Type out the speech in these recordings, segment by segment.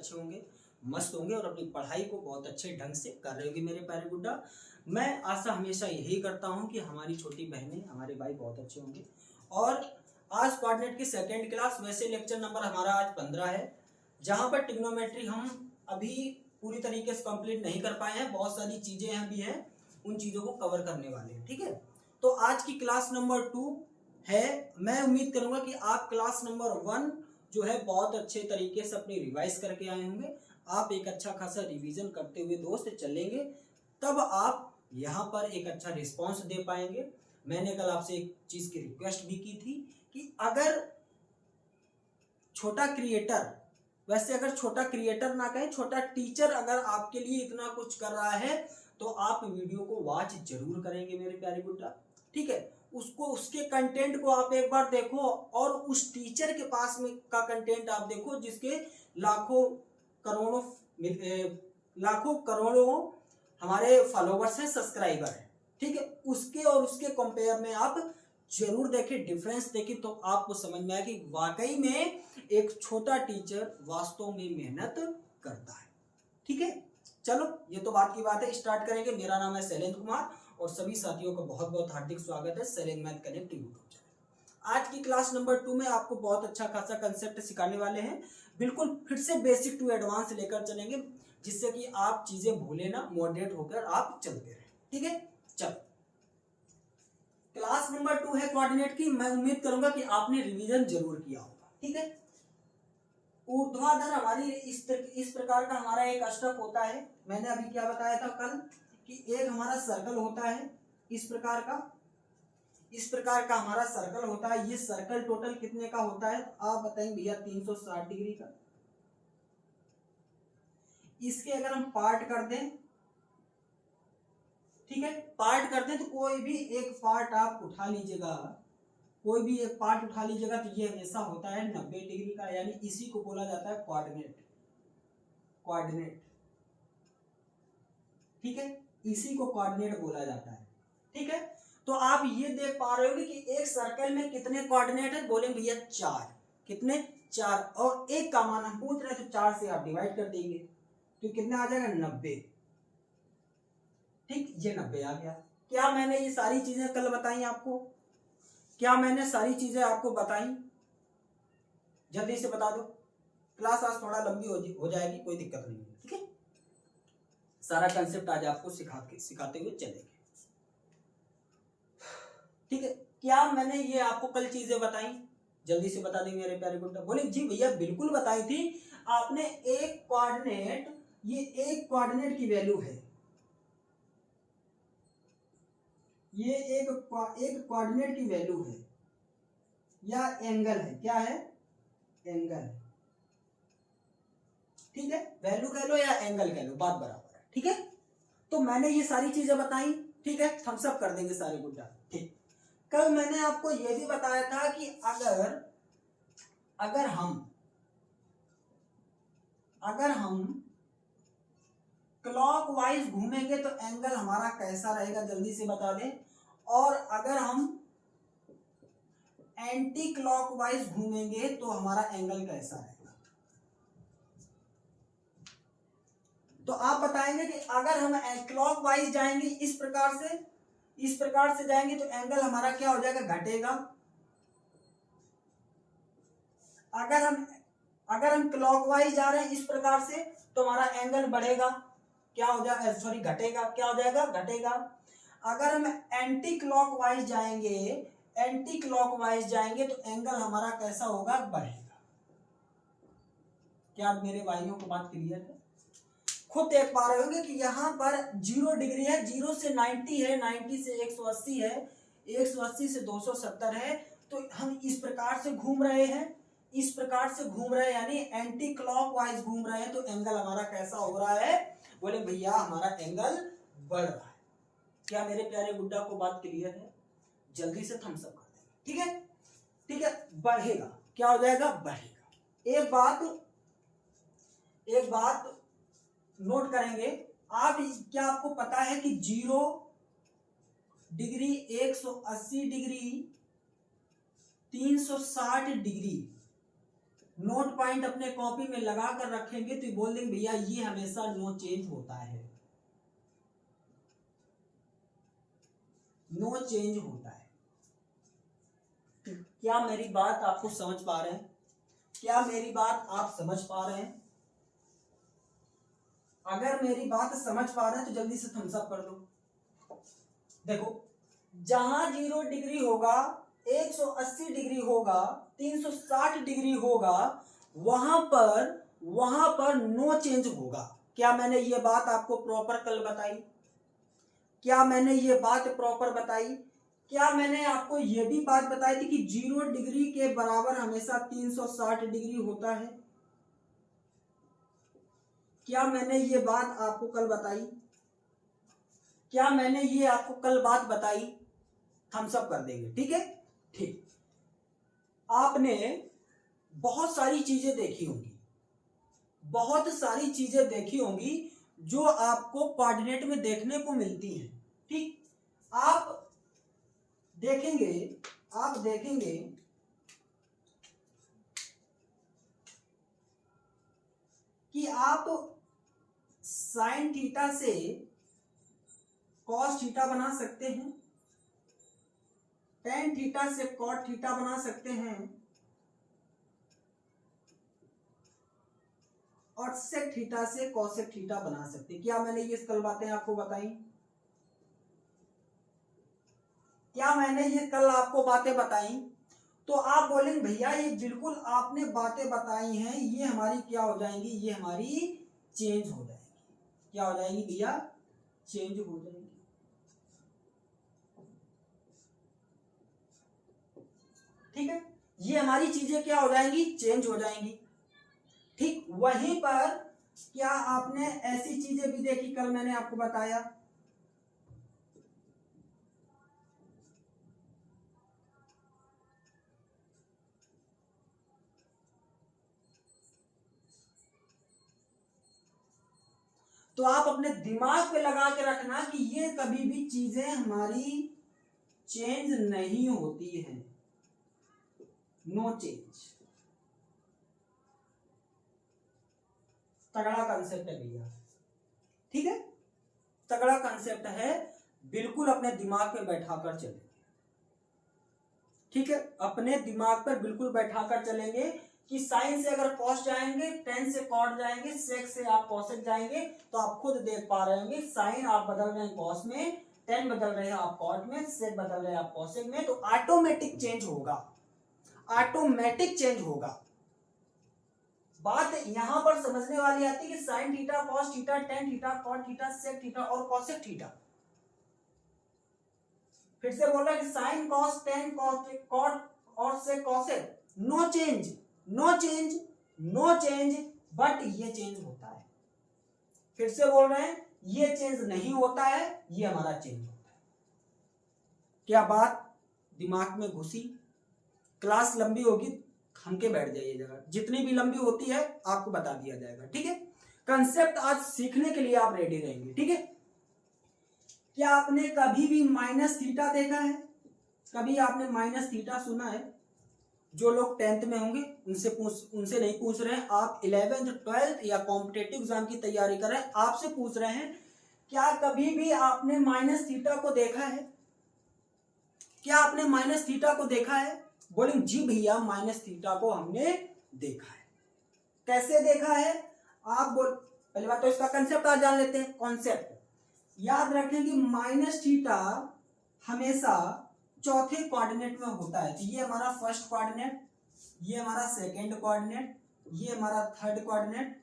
अच्छे होंगे, मस्त होंगे और अपनी पढ़ाई को बहुत अच्छे ढंग से कर रहे होंगे मेरे प्यारे गुड्डा। मैं आशा हमेशा यही करता हूँ कि हमारी छोटी बहनें, हमारे भाई बहुत अच्छे होंगे। और आज कोऑर्डिनेट की सेकेंड क्लास, वैसे लेक्चर नंबर हमारा आज 15 है, जहाँ पर ट्रिग्नोमेट्री हम अभी पूरी तरीके से कंप्लीट नहीं कर पाए हैं, बहुत सारी चीजें अभी हैं, उन चीजों को कवर करने वाले हैं। ठीक है, तो आज की क्लास नंबर 2 है। मैं उम्मीद करूंगा कि आप क्लास नंबर 1 जो है बहुत अच्छे तरीके से अपनी रिवाइज करके आए होंगे। आप एक अच्छा खासा रिवीजन करते हुए दोस्त चलेंगे, तब आप यहाँ पर एक अच्छा रिस्पॉन्स दे पाएंगे। मैंने कल आपसे एक चीज की रिक्वेस्ट भी की थी कि अगर छोटा क्रिएटर, वैसे अगर छोटा क्रिएटर ना कहें, छोटा टीचर अगर आपके लिए इतना कुछ कर रहा है तो आप वीडियो को वॉच जरूर करेंगे मेरे प्यारे गुड्डा। ठीक है, उसको, उसके कंटेंट को आप एक बार देखो और उस टीचर के पास में का कंटेंट आप देखो जिसके लाखों करोड़ों हमारे फॉलोवर्स हैं, सब्सक्राइबर हैं। ठीक है, उसके और उसके कंपेयर में आप जरूर देखें, डिफरेंस देखें, तो आपको समझ में आए कि वाकई में एक छोटा टीचर वास्तव में मेहनत करता है। ठीक है, चलो ये तो बात की बात है, स्टार्ट करेंगे। मेरा नाम है शैलेंद्र कुमार और सभी साथियों का बहुत बहुत हार्दिक स्वागत है Shailendra math connect YouTube channel. आज की क्लास नंबर 2 में आपको बहुत अच्छा खासा कंसेप्ट सिखाने वाले हैं, बिल्कुल फिर से बेसिक टू एडवांस लेकर चलेंगे, जिससे कि आप चीजें भूले ना, मॉडरेट होकर आप चलते रहे। ठीक है, चलो क्लास नंबर 2 है कोऑर्डिनेट की। मैं उम्मीद करूंगा कि आपने रिवीजन जरूर किया होगा। ठीक है, ऊर्ध्वाधर हमारी इस प्रकार का हमारा एक अष्टक होता है। मैंने अभी क्या बताया था कल कि एक हमारा सर्कल होता है इस प्रकार का हमारा सर्कल होता है। ये सर्कल टोटल कितने का होता है आप बताएंगे भैया? 360 डिग्री का। इसके अगर हम पार्ट कर दें, ठीक है, पार्ट करते हैं तो कोई भी एक पार्ट आप उठा लीजिएगा, कोई भी एक पार्ट उठा लीजिएगा तो ये हमेशा होता है 90 डिग्री का, यानी इसी को बोला जाता है कोऑर्डिनेट। ठीक है, इसी को कोऑर्डिनेट बोला जाता है। ठीक है, तो आप ये देख पा रहे होगे कि एक सर्कल में कितने कोऑर्डिनेट है? बोले भैया 4। कितने? 4। और एक का मान हम पूछ रहे हैं तो 4 से आप डिवाइड कर देंगे तो कितना आ जाएगा? 90। ठीक, ये 90 आ गया। क्या मैंने ये सारी चीजें कल बताई आपको? क्या मैंने सारी चीजें आपको बताई? जल्दी से बता दो। क्लास आज थोड़ा लंबी हो जाएगी, कोई दिक्कत नहीं है। ठीक है, सारा कंसेप्ट आज आपको सिखाते हुए चलेंगे। ठीक है, क्या मैंने ये आपको कल चीजें बताई? जल्दी से बता देंगे मेरे प्यारे गुड्डा। बोले जी भैया बिल्कुल बताई थी आपने। एक कोऑर्डिनेट, ये एक कोऑर्डिनेट की वैल्यू है, ये एक कोऑर्डिनेट की वैल्यू है या एंगल है। क्या है? एंगल है। ठीक है, वैल्यू कह लो या एंगल कह लो, बात बराबर है। ठीक है, तो मैंने ये सारी चीजें बताई। ठीक है, हम सब कर देंगे सारे गुड्डा। ठीक, कल मैंने आपको यह भी बताया था कि अगर हम क्लॉकवाइज घूमेंगे तो एंगल हमारा कैसा रहेगा? जल्दी से बता दें। और अगर हम एंटी क्लॉकवाइज घूमेंगे तो हमारा एंगल कैसा रहेगा? तो आप बताएंगे कि अगर हम क्लॉकवाइज जाएंगे इस प्रकार से जाएंगे तो एंगल हमारा क्या हो जाएगा? घटेगा। अगर हम क्लॉकवाइज जा रहे हैं इस प्रकार से तो हमारा एंगल बढ़ेगा। क्या हो जाएगा? सॉरी, घटेगा। क्या हो जाएगा? घटेगा। अगर हम एंटी क्लॉकवाइज जाएंगे तो एंगल हमारा कैसा होगा? बढ़ेगा। क्या मेरे भाइयों को बात क्लियर है? खुद देख पा रहे होंगे कि यहाँ पर 0 डिग्री है, 0 से 90 है, 90 से 180 है, 180 से 270 है। तो हम इस प्रकार से घूम रहे हैं, यानी एंटी क्लॉकवाइज घूम रहे हैं। तो एंगल हमारा कैसा हो रहा है? बोले भैया हमारा एंगल बढ़ रहा है। क्या मेरे प्यारे गुड्डा को बात क्लियर है? जल्दी से थम्स अप कर देंगे। ठीक है, बढ़ेगा। क्या हो जाएगा? बढ़ेगा। एक बात नोट करेंगे आप, क्या आपको पता है कि 0 degree, 180 degree, 360 degree note point अपने कॉपी में लगा कर रखेंगे तो बोल देंगे भैया ये हमेशा नो चेंज होता है, नो चेंज होता है। क्या मेरी बात आपको समझ पा रहे हैं? क्या मेरी बात आप समझ पा रहे हैं? अगर मेरी बात समझ पा रहे हैं तो जल्दी से थम्स अप कर दो। देखो, जहां 0 डिग्री होगा, 180 डिग्री होगा, 360 डिग्री होगा, वहां पर नो चेंज होगा। क्या मैंने ये बात आपको प्रॉपर कल बताई? क्या मैंने ये बात प्रॉपर बताई? क्या मैंने आपको ये भी बात बताई थी कि 0 डिग्री के बराबर हमेशा 360 डिग्री होता है? क्या मैंने ये बात आपको कल बताई? क्या मैंने ये आपको कल बात बताई? थम्स अप कर देंगे, ठीक है? ठीक। आपने बहुत सारी चीजें देखी होंगी, बहुत सारी चीजें देखी होंगी जो आपको कोऑर्डिनेट में देखने को मिलती हैं, ठीक? आप देखेंगे कि आप साइन थीटा से कॉस थीटा बना सकते हैं, टेन थीटा से कॉट थीटा बना सकते हैं, और सेक थीटा से कॉसेक थीटा बना सकते हैं। क्या मैंने ये कल बातें आपको बताई? क्या मैंने ये कल आपको बातें बताई? तो आप बोलेंगे भैया ये बिल्कुल आपने बातें बताई हैं, ये हमारी क्या हो जाएंगी? ये हमारी चेंज हो जाएंगी। क्या हो जाएंगी भैया? चेंज हो जाएंगी। ठीक है, ये हमारी चीजें क्या हो जाएंगी? चेंज हो जाएंगी। ठीक, वहीं पर क्या आपने ऐसी चीजें भी देखी कल मैंने आपको बताया? तो आप अपने दिमाग पे लगा के रखना कि ये कभी भी चीजें हमारी चेंज नहीं होती है, नो चेंज। तगड़ा कंसेप्ट है भैया, ठीक है? तगड़ा कंसेप्ट है, बिल्कुल अपने दिमाग पे बैठा कर चलेंगे, ठीक है? अपने दिमाग पर बिल्कुल बैठा कर चलेंगे कि साइन से अगर कॉस जाएंगे, टेन से कॉट जाएंगे, सेक से आप कॉसेक जाएंगे, तो आप खुद देख पा रहे होंगे साइन आप बदल रहे हैं कॉस में, टेन बदल रहे हैं आप कॉट में, सेक बदल रहे हैं आप कॉसेक में, तो ऑटोमेटिक चेंज होगा, ऑटोमेटिक चेंज होगा। बात यहां पर समझने वाली आती है कि sine theta, cos theta, tan theta, cot theta, sec theta और कॉसेक थीटा। फिर से बोल रहा है कि साइन, कॉस, टेन, कॉट और sec, cosec, no change, no change, no change, but ये चेंज होता है। फिर से बोल रहे हैं ये चेंज नहीं होता है, ये हमारा चेंज होता है। क्या बात दिमाग में घुसी? क्लास लंबी होगी, थम के बैठ जाइएगा, जितनी भी लंबी होती है आपको बता दिया जाएगा, ठीक है? कंसेप्ट आज सीखने के लिए आप रेडी रहेंगे, ठीक है? क्या आपने कभी भी माइनस थीटा देखा है? कभी आपने माइनस थीटा सुना है? जो लोग 10th में होंगे उनसे नहीं पूछ रहे हैं, आप 11th 12th या कॉम्पिटेटिव एग्जाम की तैयारी कर रहे हैं, आपसे पूछ रहे हैं क्या कभी भी आपने माइनस थीटा को देखा है? क्या आपने माइनस थीटा को देखा है? बोलेंगे जी भैया माइनस थीटा को हमने देखा है। कैसे देखा है? आप बोल, पहली बात तो इसका कंसेप्ट आज जान लेते हैं। कॉन्सेप्ट याद रखें कि माइनस थीटा हमेशा चौथे कोऑर्डिनेट में होता है। तो ये हमारा फर्स्ट कोऑर्डिनेट, ये हमारा सेकंड कोऑर्डिनेट, ये हमारा थर्ड कोऑर्डिनेट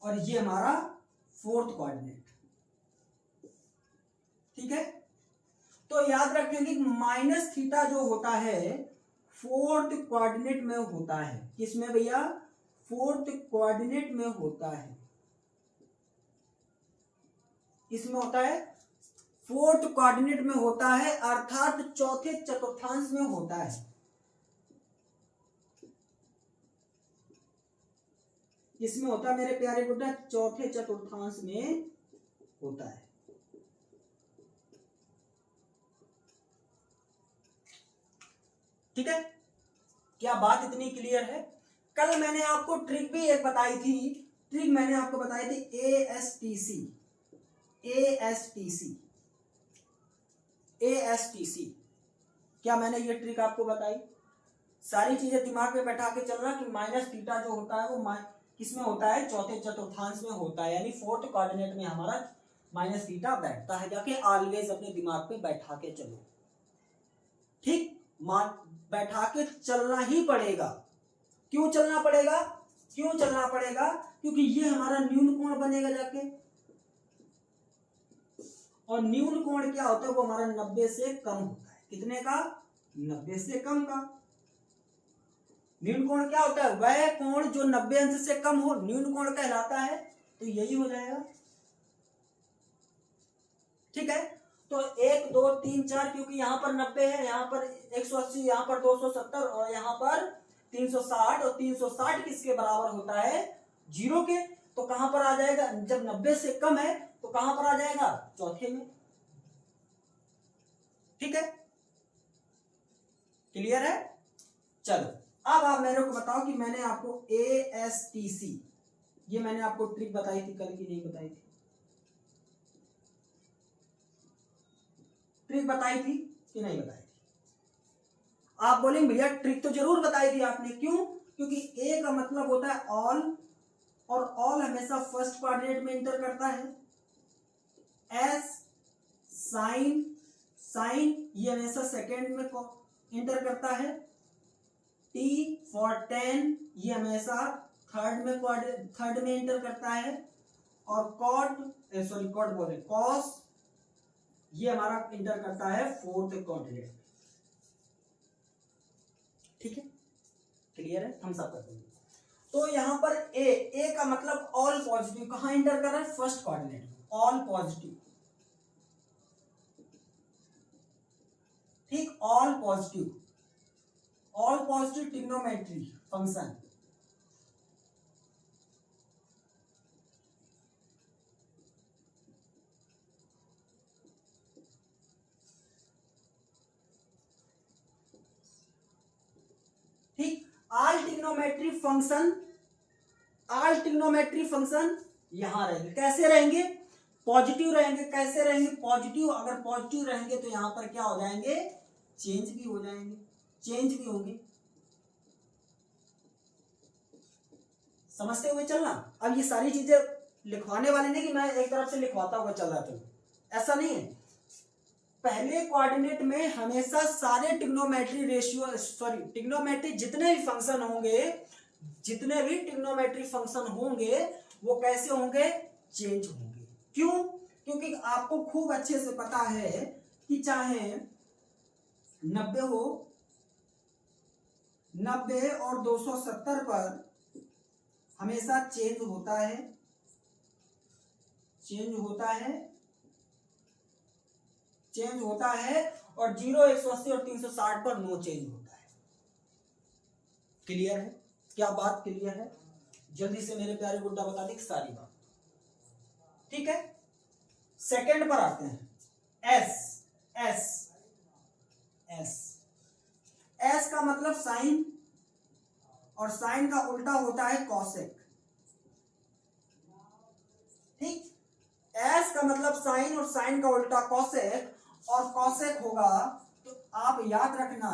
और ये हमारा फोर्थ कोऑर्डिनेट, ठीक है? तो याद रखें कि माइनस थीटा जो होता है फोर्थ कोऑर्डिनेट में होता है। किसमें भैया? फोर्थ कोऑर्डिनेट में होता है। इसमें होता है फोर्थ कोऑर्डिनेट में होता है, अर्थात चौथे चतुर्थांश में होता है। इसमें होता है मेरे प्यारे गुड्डा, चौथे चतुर्थांश में होता है। ठीक है, क्या बात इतनी क्लियर है? कल मैंने आपको ट्रिक भी एक बताई थी, ट्रिक मैंने आपको बताई थी ASTC, ASTC, ASTC। क्या मैंने ये ट्रिक आपको बताई? सारी चीजें दिमाग में बैठा के चलना कि माइनस थीटा जो होता है वो किसमें होता है? चौथे चतुर्थांश में होता है, यानी फोर्थ कोऑर्डिनेट में हमारा माइनस थीटा बैठता है। जाके ऑलवेज अपने दिमाग पे बैठा के चलो, ठीक? बैठा के चलना ही पड़ेगा। क्यों चलना पड़ेगा? क्यों चलना पड़ेगा? क्योंकि ये हमारा न्यून कोण बनेगा जाके, और न्यून कोण क्या होता है? वो हमारा 90 से कम होता है। कितने का? 90 से कम का। न्यून कोण क्या होता है? वह कोण जो 90 अंश से कम हो, न्यून कोण कहलाता है। तो यही हो जाएगा, ठीक है? तो 1 2 3 4, क्योंकि यहाँ पर 90 है, यहाँ पर 180, यहाँ पर 270 और यहाँ पर 360, और 360 किसके बराबर होता है? 0 के। तो कहां पर आ जाएगा? जब 90 से कम है तो कहां पर आ जाएगा? चौथे में। ठीक है, क्लियर है? चलो अब आप मेरे को बताओ कि मैंने आपको ASTC, ये मैंने आपको ट्रिक बताई थी कल की नहीं बताई थी? ट्रिक बताई थी कि नहीं बताई थी? आप बोलेंगे भैया ट्रिक तो जरूर बताई थी आपने। क्यों? क्योंकि A का मतलब होता है ऑल, और ऑल हमेशा फर्स्ट क्वाड्रेंट में इंटर करता है। S साइन, साइन ये हमेशा सेकेंड में इंटर करता है। T फॉर 10 ये हमेशा थर्ड में इंटर करता है। और कॉट बोले कॉस ये हमारा इंटर करता है फोर्थ क्वाड्रेंट। ठीक है, क्लियर है? हम सब करते हैं। तो यहां पर ए का मतलब ऑल पॉजिटिव, कहां इंटर कर रहा है? फर्स्ट क्वाड्रेंट में, ऑल पॉजिटिव। ठीक, all positive, all positive trigonometry function. ठीक, all trigonometry function, all trigonometry function यहां रहेंगे। कैसे रहेंगे? पॉजिटिव रहेंगे। कैसे रहेंगे? पॉजिटिव। अगर पॉजिटिव रहेंगे तो यहां पर क्या हो जाएंगे? चेंज भी हो जाएंगे, चेंज भी होंगे। समझते हुए चलना। अब ये सारी चीजें लिखवाने वाले नहीं कि मैं एक तरफ से लिखवाता हुआ चल रहा था, ऐसा नहीं है। पहले कोऑर्डिनेट में हमेशा सारे ट्रिग्नोमेट्री रेशियो, सॉरी ट्रिग्नोमेट्री जितने भी फंक्शन होंगे, जितने भी ट्रिग्नोमेट्री फंक्शन होंगे वो कैसे होंगे? चेंज होंगे। क्यों? क्योंकि आपको खूब अच्छे से पता है कि चाहे 90 हो, 90 और 270 पर हमेशा चेंज होता है, चेंज होता है, चेंज होता है। और 0 180 और 360 पर नो चेंज होता है। क्लियर है? क्या बात क्लियर है? जल्दी से मेरे प्यारे गुड्डा बता दे सारी बात। ठीक है, सेकंड पर आते हैं। एस, एस, एस, एस का मतलब साइन, और साइन का उल्टा होता है कॉसेक। ठीक, एस का मतलब साइन और साइन का उल्टा कॉसेक, और कॉसेक होगा तो आप याद रखना,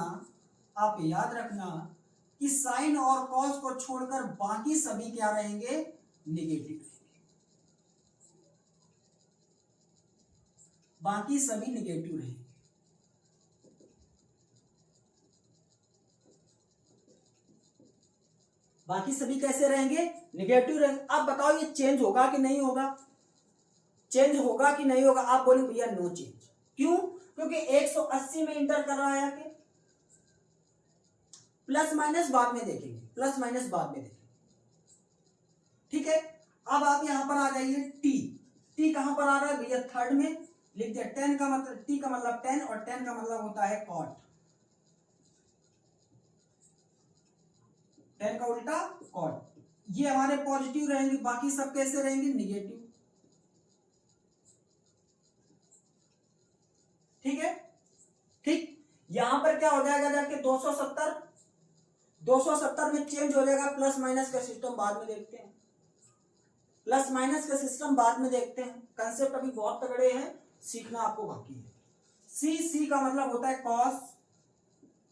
आप याद रखना कि साइन और कॉस को छोड़कर बाकी सभी क्या रहेंगे? निगेटिव, बाकी सभी निगेटिव रहेंगे। बाकी सभी कैसे रहेंगे? निगेटिव रहेंगे। अब बताओ ये चेंज होगा कि नहीं होगा? चेंज होगा कि नहीं होगा? आप बोले भैया नो चेंज। क्यों? क्योंकि 180 में इंटर कर रहा है। प्लस माइनस बाद में देखेंगे, प्लस माइनस बाद में देखेंगे। ठीक है, अब आप यहां पर आ जाइए। टी, टी कहां पर आ रहा है भैया? थर्ड में। लिख दिया। 10 का मतलब, टी का मतलब 10, और 10 का मतलब होता है कॉट। 10 का उल्टा कॉट। ये हमारे पॉजिटिव रहेंगे, बाकी सब कैसे रहेंगे? निगेटिव। ठीक है, ठीक। यहां पर क्या हो जाएगा जाके? 270, 70 में चेंज हो जाएगा। प्लस माइनस का सिस्टम बाद में देखते हैं, प्लस माइनस का सिस्टम बाद में देखते हैं। कंसेप्ट अभी बहुत तगड़े हैं, सीखना आपको बाकी है। सी का मतलब होता है कॉस,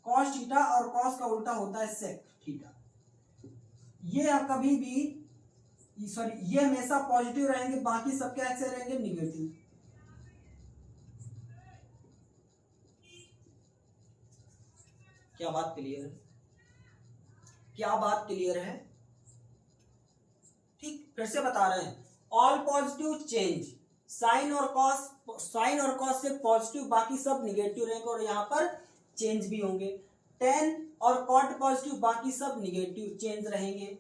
कॉस थीटा, और कॉस का उल्टा होता है सेक थीटा। ये कभी भी सॉरी ये हमेशा पॉजिटिव रहेंगे, बाकी सब कैसे रहेंगे, निगेटिव। क्या बात क्लियर है? क्या बात क्लियर है? ठीक, फिर से बता रहे हैं, ऑल पॉजिटिव चेंज, साइन और कॉस, साइन और कॉस से पॉजिटिव, बाकी सब निगेटिव रहेंगे, और यहाँ पर चेंज भी होंगे। टेन और कॉट पॉजिटिव, बाकी सब निगेटिव चेंज रहेंगे।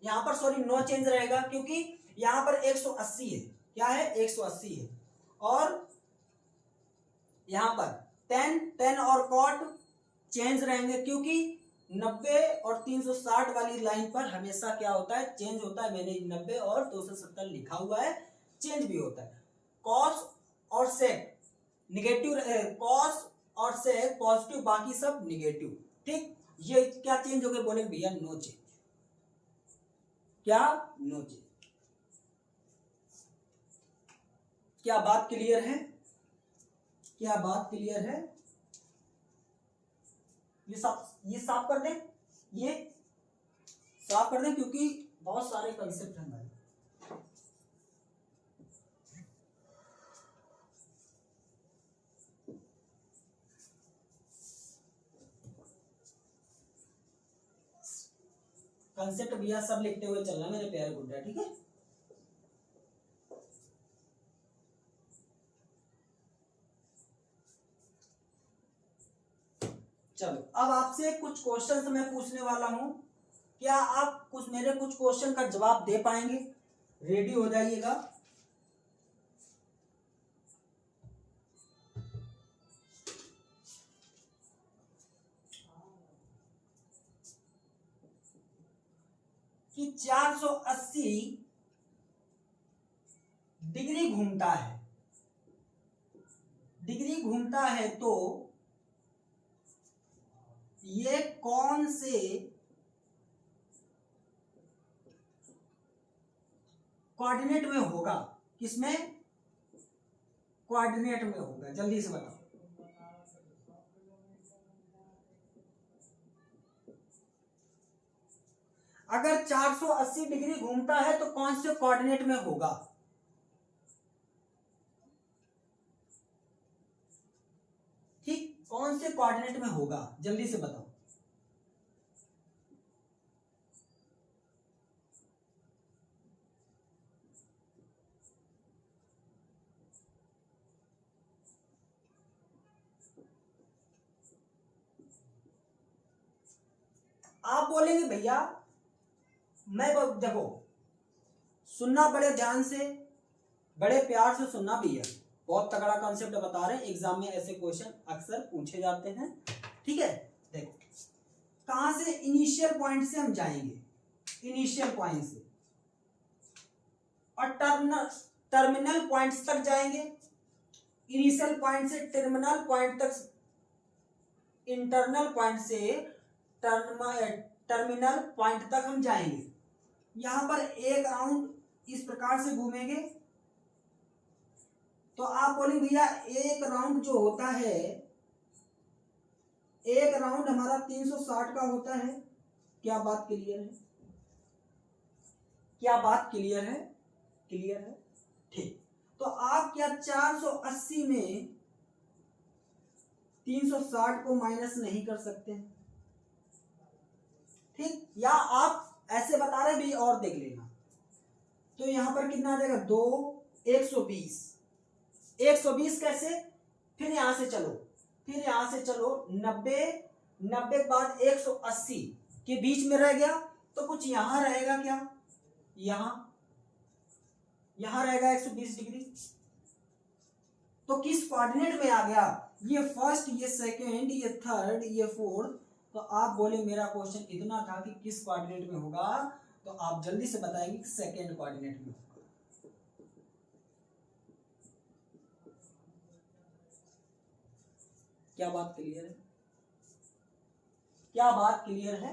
यहाँ पर सॉरी नो चेंज रहेगा, क्योंकि यहाँ पर 180 है। क्या है? 180 है। और यहाँ पर टेन और कॉट चेंज रहेंगे, क्योंकि 90 और 360 वाली लाइन पर हमेशा क्या होता है, चेंज होता है। मैंने 90 और 270 लिखा हुआ है, चेंज भी होता है। कॉस और सेक निगेटिव, कॉस और सेक पॉजिटिव, बाकी सब निगेटिव। ठीक, ये क्या चेंज हो गए, बोले भैया नो चेंज। क्या? No change. क्या बात क्लियर है? क्या बात क्लियर है? ये साफ कर दें, ये साफ कर दें, क्योंकि बहुत सारे कंसेप्ट हैं भाई। कंसेप्ट भैया सब लिखते हुए चलना मेरे प्यारे गुड्डा, ठीक है। चलो, अब आपसे कुछ क्वेश्चन मैं पूछने वाला हूं, क्या आप कुछ मेरे कुछ क्वेश्चन का जवाब दे पाएंगे? रेडी हो जाइएगा। कि 480 डिग्री घूमता है, डिग्री घूमता है, तो ये कौन से कोऑर्डिनेट में होगा? किसमें? कोऑर्डिनेट में होगा। जल्दी से बताओ। अगर 480 डिग्री घूमता है तो कौन से कोऑर्डिनेट में होगा? ठीक, कौन से कोऑर्डिनेट में होगा, जल्दी से बताओ। आप बोलेंगे भैया मैं देखो, सुनना बड़े ध्यान से, बड़े प्यार से सुनना भैया, बहुत तगड़ा कॉन्सेप्ट बता रहे हैं। एग्जाम में ऐसे क्वेश्चन अक्सर पूछे जाते हैं, ठीक है। देखो, कहां से, इनिशियल पॉइंट से हम जाएंगे, इनिशियल पॉइंट से, और टर्मिनल पॉइंट्स तक जाएंगे। इनिशियल पॉइंट से टर्मिनल पॉइंट तक, इंटरनल पॉइंट से टर्मिनल पॉइंट तक हम जाएंगे। यहां पर एक राउंड इस प्रकार से घूमेंगे, तो आप बोलेंगे भैया एक राउंड जो होता है, एक राउंड हमारा 360 का होता है। क्या बात क्लियर है? क्या बात क्लियर है? क्लियर है, ठीक। तो आप क्या 480 में 360 को माइनस नहीं कर सकते हैं? ठीक, या आप ऐसे बता रहे भी और देख लेना, तो यहां पर कितना आ जाएगा, 2 120। 120 कैसे? फिर यहां से चलो, फिर यहां से चलो 90, 90 के बाद 180 के बीच में रह गया, तो कुछ यहां रहेगा क्या, यहां रहेगा 120 डिग्री। तो किस कोऑर्डिनेट में आ गया, ये फर्स्ट, ये सेकंड, ये थर्ड, ये फोर्थ। तो आप बोले मेरा क्वेश्चन इतना था कि किस कोऑर्डिनेट में होगा, तो आप जल्दी से बताएंगे कि सेकंड कोऑर्डिनेट में होगा। क्या बात क्लियर है? क्या बात क्लियर है?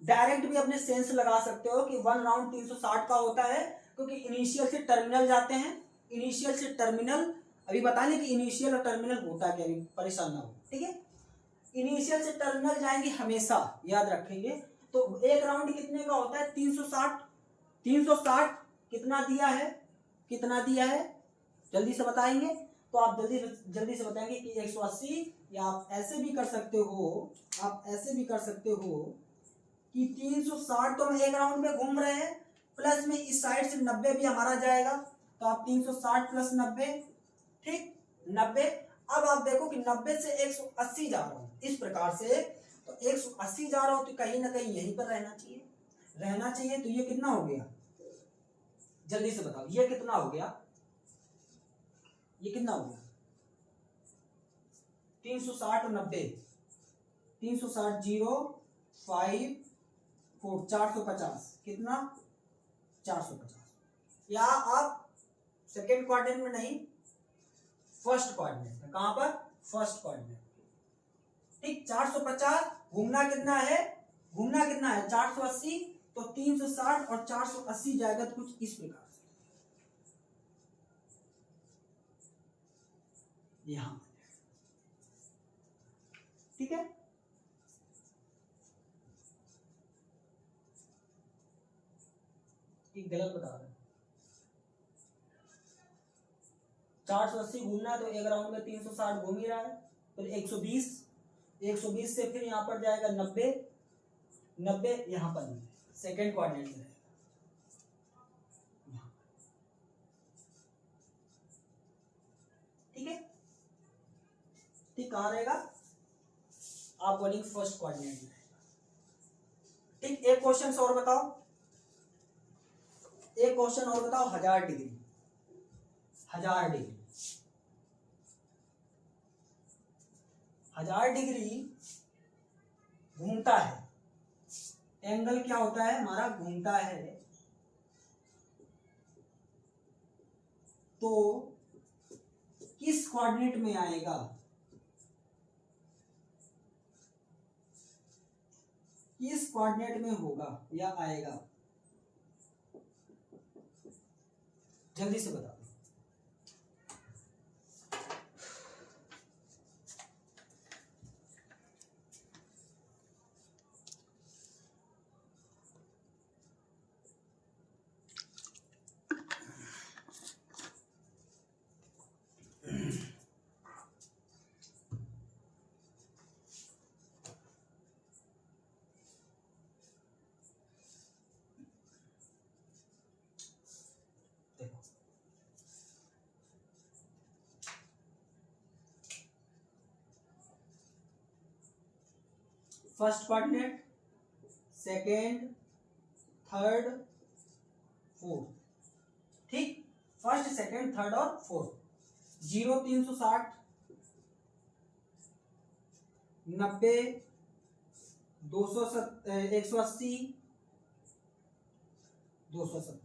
डायरेक्ट भी अपने सेंस लगा सकते हो कि 1 राउंड 360 का होता है, क्योंकि इनिशियल से टर्मिनल जाते हैं। इनिशियल से टर्मिनल अभी बता लें कि इनिशियल और टर्मिनल होता क्या, अभी परेशान ना हो, ठीक है। इनिशियल से टर्मिनल जाएंगे हमेशा, याद रखेंगे। तो एक राउंड कितने का होता है? 360। 360 कितना दिया है, कितना दिया है, जल्दी से बताएंगे। तो आप जल्दी से बताएंगे कि 180, या आप ऐसे भी कर सकते हो, आप ऐसे भी कर सकते हो कि 360 तो हम एक राउंड में घूम रहे हैं, प्लस में इस साइड से 90 भी हमारा जाएगा, तो आप 360 प्लस 90, ठीक 90। अब आप देखो कि 90 से 180 जा रहा हूं इस प्रकार से, तो 180 जा रहा हूं तो कहीं ना कहीं यहीं पर रहना चाहिए, रहना चाहिए। तो ये कितना हो गया, जल्दी से बताओ, ये कितना हो गया, ये कितना हो गया? 360 और 90, 360 0 5 4 450, कितना? 450। या आप सेकेंड क्वाड्रेंट में नहीं, फर्स्ट क्वाड्रेंट में, कहां पर? फर्स्ट क्वाड्रेंट, ठीक। 450 घूमना कितना है, घूमना कितना है? 480, तो 360 और 480 जाएगा तो कुछ इस प्रकार से, यहां, ठीक है। गलत बता रहे हैं, 480 घूमना है तो एक राउंड में 360 घूम ही रहा है, फिर 120, 120 से फिर यहां पर जाएगा 90, 90 यहां पर नहीं, सेकेंड क्वाड्रेंट में रहेगा, ठीक है। ठीक, कहां रहेगा? आप बोलेंगे फर्स्ट क्वाड्रेंट में रहेगा, ठीक। एक क्वेश्चन और बताओ, एक क्वेश्चन और बताओ। 1000 डिग्री, 1000 डिग्री, 1000 डिग्री घूमता है, एंगल क्या होता है हमारा? घूमता है, तो किस कोऑर्डिनेट में आएगा? किस कोऑर्डिनेट में होगा या आएगा? जल्दी से बताओ। First coordinate, second, third, fourth, ठीक। फर्स्ट, सेकेंड, थर्ड और फोर्थ। 0 360, 90 180 270,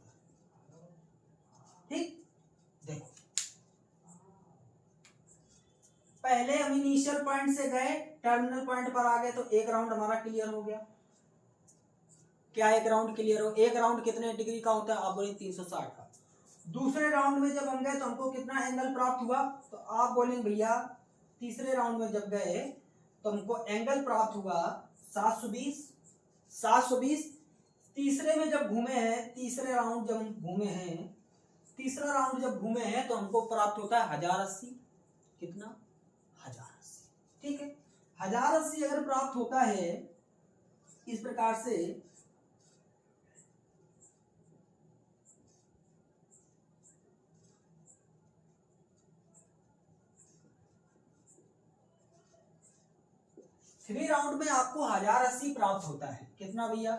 ठीक। देखो, पहले हम इनिशियल पॉइंट से गए, टर्मिनल पॉइंट पर आ गए, तो एक राउंड हमारा क्लियर हो गया। क्या एक राउंड क्लियर हो? एक राउंड कितने डिग्री का होता है? आप बोलेंगे 360 का। दूसरे राउंड में जब हम गए तो हमको कितना एंगल प्राप्त हुआ? तो आप बोलेंगे भैया तीसरे राउंड में जब गए तो हमको एंगल प्राप्त हुआ 720, 720। तीसरे में जब घूमे हैं, तीसरे राउंड जब हम घूमे हैं, तीसरा राउंड जब घूमे हैं तो हमको प्राप्त होता है 1080। कितना? 1080, ठीक है। 1080 अगर प्राप्त होता है इस प्रकार से, थ्री राउंड में आपको 1080 प्राप्त होता है। कितना भैया?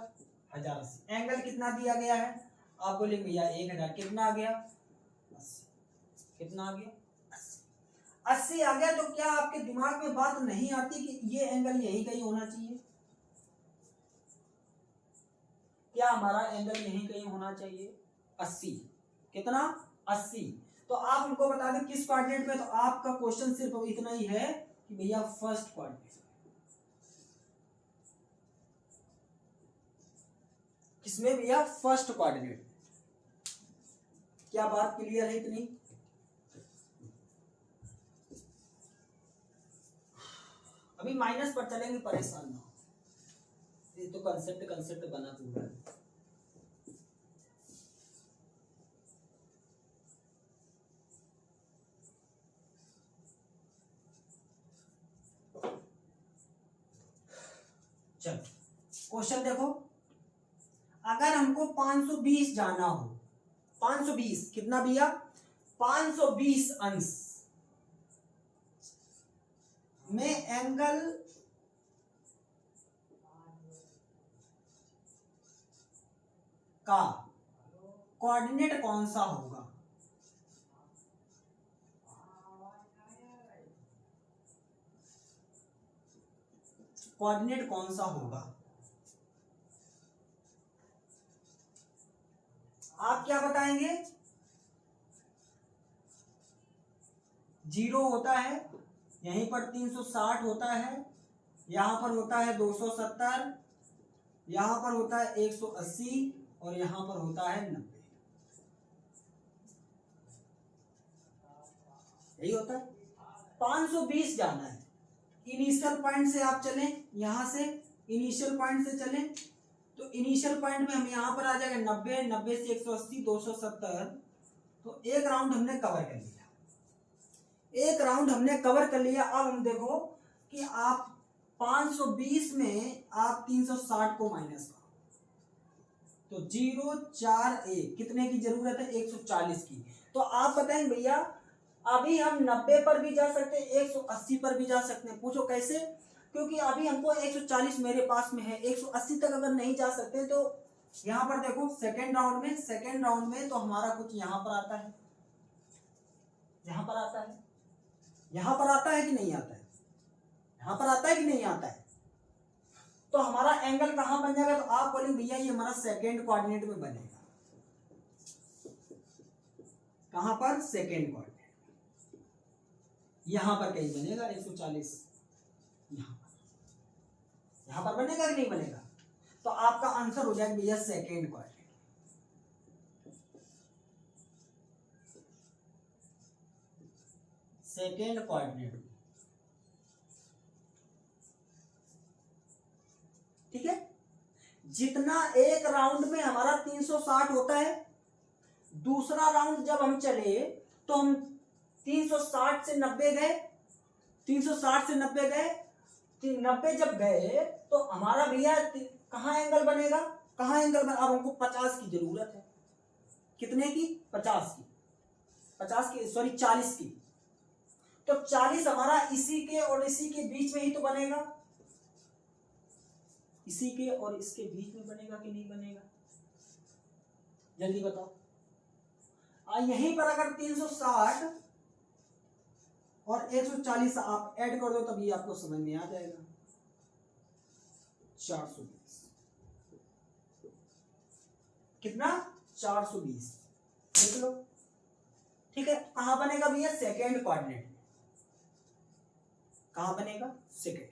1080। एंगल कितना दिया गया है? आप बोलेंगे भैया 1000। कितना आ गया? 80। कितना आ गया? 80। 80 आ गया तो क्या आपके दिमाग में बात नहीं आती कि ये एंगल यही कहीं होना चाहिए? क्या हमारा एंगल यही कहीं होना चाहिए? 80। कितना? 80। तो आप उनको बता दें किस क्वाड्रेंट में, तो आपका क्वेश्चन सिर्फ इतना ही है कि भैया फर्स्ट क्वाड्रेंट, किसमें भैया? First coordinate. क्या बात क्लियर है इतनी? अभी माइनस पर चलेंगे, परेशान ना हो, ये तो कंसेप्ट बना पूरा है। चलो क्वेश्चन देखो, अगर हमको 520 जाना हो, 520 कितना भैया? 520 अंश में एंगल का कोऑर्डिनेट कौन सा होगा? कोऑर्डिनेट कौन सा होगा? आप क्या बताएंगे? 0 होता है, यहीं पर 360 होता है, यहां पर होता है 270, यहां पर होता है 180 और यहां पर होता है 90। यही होता है। 520 जाना है, इनिशियल पॉइंट से आप चलें, यहां से इनिशियल पॉइंट से चलें तो इनिशियल पॉइंट में हम यहां पर आ जाएगा 90, 90 से 180, 270। तो एक राउंड हमने कवर कर लिया, एक राउंड हमने कवर कर लिया। अब हम देखो कि आप 520 में आप 360 को माइनस करो तो 0 4 1 कितने की जरूरत है? 140 की। तो आप बताएं भैया, अभी हम 90 पर भी जा सकते हैं, 180 पर भी जा सकते हैं। पूछो कैसे? क्योंकि अभी हमको 140 मेरे पास में है, 180 तक अगर नहीं जा सकते तो यहां पर देखो सेकेंड राउंड में तो हमारा कुछ यहां पर आता है, यहां पर आता है, यहां पर आता है कि नहीं आता है? यहां पर आता है कि नहीं आता है? तो हमारा एंगल कहां बन जाएगा? तो आप बोलेंगे भैया ये हमारा सेकेंड कोऑर्डिनेट में बनेगा। कहां पर? सेकेंड कोऑर्डिनेट, यहां पर कहीं बनेगा 140, यहां पर बनेगा कि नहीं बनेगा? तो आपका आंसर हो जाएगा भैया सेकेंड कोऑर्डिनेट। सेकेंड कोऑर्डिनेट, ठीक है। जितना एक राउंड में हमारा 360 होता है, दूसरा राउंड जब हम चले तो हम 360 से 90 गए, 360 से 90 गए, 90 जब गए तो हमारा भैया कहां एंगल बनेगा? कहां एंगल बनेगा? अब हमको 50 की जरूरत है। कितने की? 50 की, 50 की सॉरी 40 की। तो 40 हमारा इसी के और इसी के बीच में ही तो बनेगा, इसी के और इसके बीच में बनेगा कि नहीं बनेगा? जल्दी बताओ। यहीं पर अगर 360 और 140 आप ऐड कर दो तभी आपको समझ में आ जाएगा। 420 कितना? 420 देख लो, ठीक है। कहां बनेगा भैया? सेकेंड कोऑर्डिनेट में। कहां बनेगा? सेकेंड।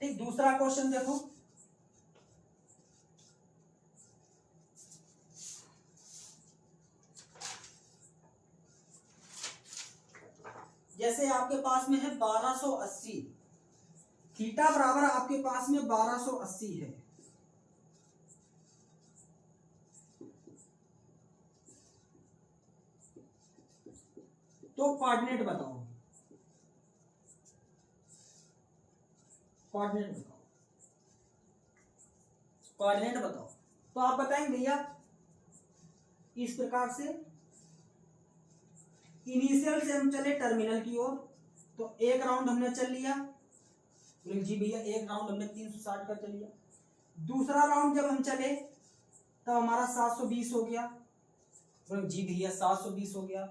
ठीक, दूसरा क्वेश्चन देखो, जैसे आपके पास में है 1280, थीटा बराबर आपके पास में 1280 है, तो कोऑर्डिनेट बताओ, कोऑर्डिनेट बताओ, कोऑर्डिनेट बताओ। तो आप बताएंगे भैया इस प्रकार से, इनिशियल से हम चले टर्मिनल की ओर, तो एक राउंड हमने चल लिया, जी भैया एक राउंड हमने 360 का चल लिया। दूसरा राउंड जब हम चले तब हमारा 720 हो गया, जी भैया 720 हो गया।